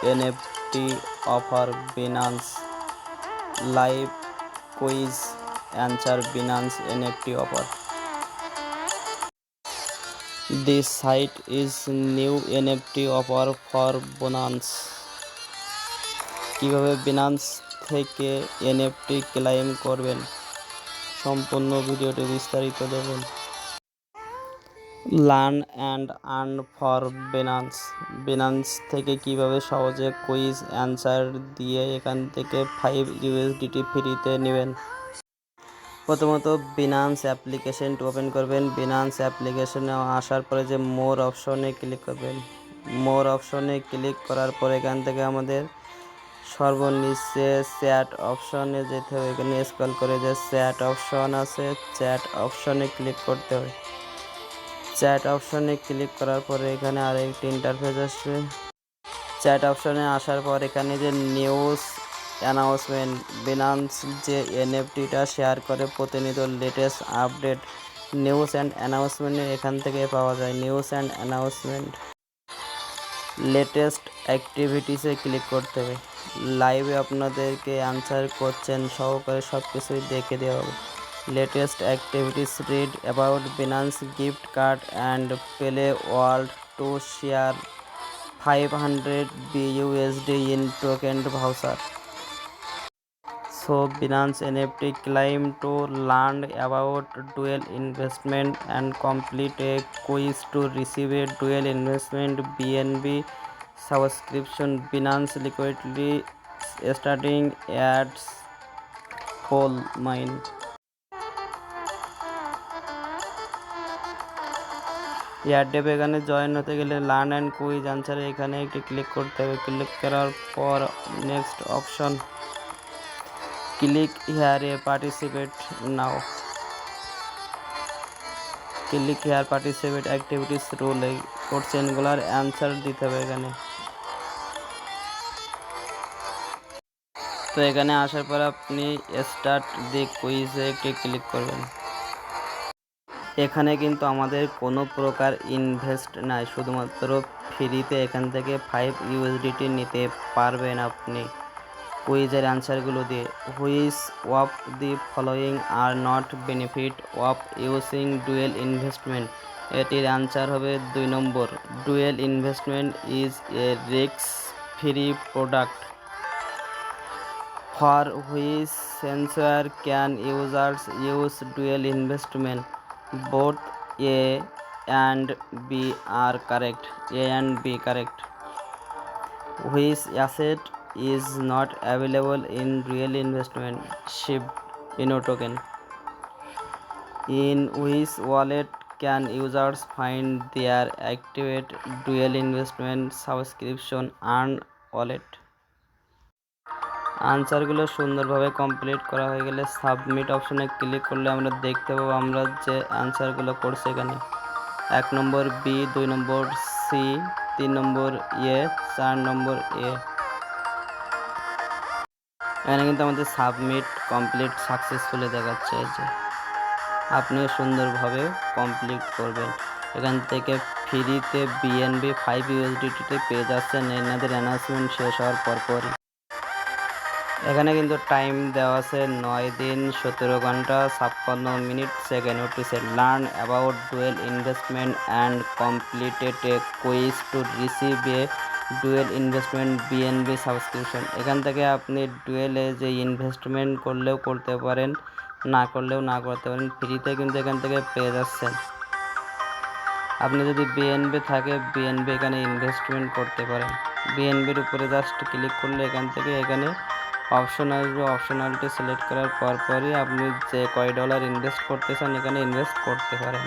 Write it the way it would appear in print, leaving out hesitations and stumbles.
NFT offer Binance live quiz answer Binance NFT offer. This site is new NFT offer for Binance. কিভাবে Binance থেকে NFT claim করবেন, সম্পূর্ণ ভিডিওটি বিস্তারিত দেখুন। Learn and earn for Binance থেকে কিভাবে সহজে কুইজ অ্যান্সার দিয়ে এখান থেকে 5 USDT ফ্রিতে নেবেন। প্রথমত Binance অ্যাপ্লিকেশনটি ওপেন করবেন। Binance অ্যাপ্লিকেশনে আসার পরে যে মোর অপশনে ক্লিক করবেন। মোর অপশনে ক্লিক করার পর এখান থেকে আমাদের সর্বনিচে চ্যাট অপশনে যেতে হবে। এখানে স্ক্রল করে যে চ্যাট অপশন আছে, চ্যাট অপশনে ক্লিক করতে হবে। চ্যাট অপশনে ক্লিক করার পরে এখানে আরেকটি ইন্টারফেস আসবে। চ্যাট অপশনে আসার পর এখানে যে নিউজ অ্যানাউন্সমেন্ট, Binance যে এনএফটিটা শেয়ার করে প্রতিনিয়ত latest update news and announcement এখান থেকে পাওয়া যায়। নিউজ অ্যান্ড অ্যানাউন্সমেন্ট লেটেস্ট অ্যাক্টিভিটিসে ক্লিক করতে হবে। লাইভে আপনাদেরকে অ্যান্সার কোশ্চেন সহকারে সব কিছুই দেখে দেওয়া হবে। Latest activities read about Binance gift card and play world to share 500 BUSD in token voucher. So Binance NFT claim to learn about dual investment and complete a quiz to receive a dual investment BNB subscription. Binance liquidity starting at whole mine. এয়ারডেপে এখানে join হতে গেলে learn and quiz আনসারে এখানে একটি click করতে হবে। Click করার পর next option, click হিয়ারে participate now. Click here participate activities rule, এই কোশ্চেনগুলোর অ্যান্সার দিতে হবে এখানে। তো এখানে আসার পর আপনি স্টার্ট দি কুইজে একটি ক্লিক করবেন। এখানে কিন্তু আমাদের কোনো প্রকার ইনভেস্ট নাই, শুধুমাত্র ফ্রিতে এখান থেকে 5 USDT নিতে পারবেন আপনি কুইজের অ্যান্সারগুলো দিয়ে। Which of the following are not benefit of using dual investment? এটির অ্যান্সার হবে 2 number, dual investment is a risk free product for which sensor can users use dual investment. Both A and B are correct. A and B correct. Which asset is not available in real investment? SHIB INO token. In which wallet can users find their activate dual investment subscription earn wallet? আনসারগুলো সুন্দরভাবে complete করা হয়ে গেলে submit অপশনে click করলে আমরা দেখতে পাবো আমরা যে আনসারগুলো করছি এখানে। 1 নম্বর বি, 2 নম্বর সি, 3 নম্বর এ, 4 নম্বর এ। এখানে কিন্তু আমাদের সাবমিট কমপ্লিট সাকসেসফুলি দেখাচ্ছে। যে আপনিও সুন্দরভাবে কমপ্লিট করবেন। এখান থেকে ফ্রিতে বিএনবি 5 USDT পেয়ে যাচ্ছেন এনাদের অ্যানাউন্সমেন্ট শেষ হওয়ার পরপরই। এখানে কিন্তু টাইম দেওয়া আছে 9 দিন 17 ঘন্টা 56 মিনিট সেকেন্ড। উঠেছে learn about dual investment and completed A quiz to receive a dual investment BNB subscription. এখান থেকে আপনি ডুয়েলে যে ইনভেস্টমেন্ট করলেও করতে পারেন, না করলেও না করতে পারেন, ফ্রিতে কিন্তু এখান থেকে পেয়ে যাচ্ছেন। আপনি যদি বিএনবি থাকে বিএনবি এখানে ইনভেস্টমেন্ট করতে পারেন। বিএনবির উপরে জাস্ট ক্লিক করলে এখান থেকে এখানে অপশন আসবে। অপশনালটি সিলেক্ট করার পরপরই আপনি যে কয় ডলার ইনভেস্ট করতে চান এখানে ইনভেস্ট করতে পারেন।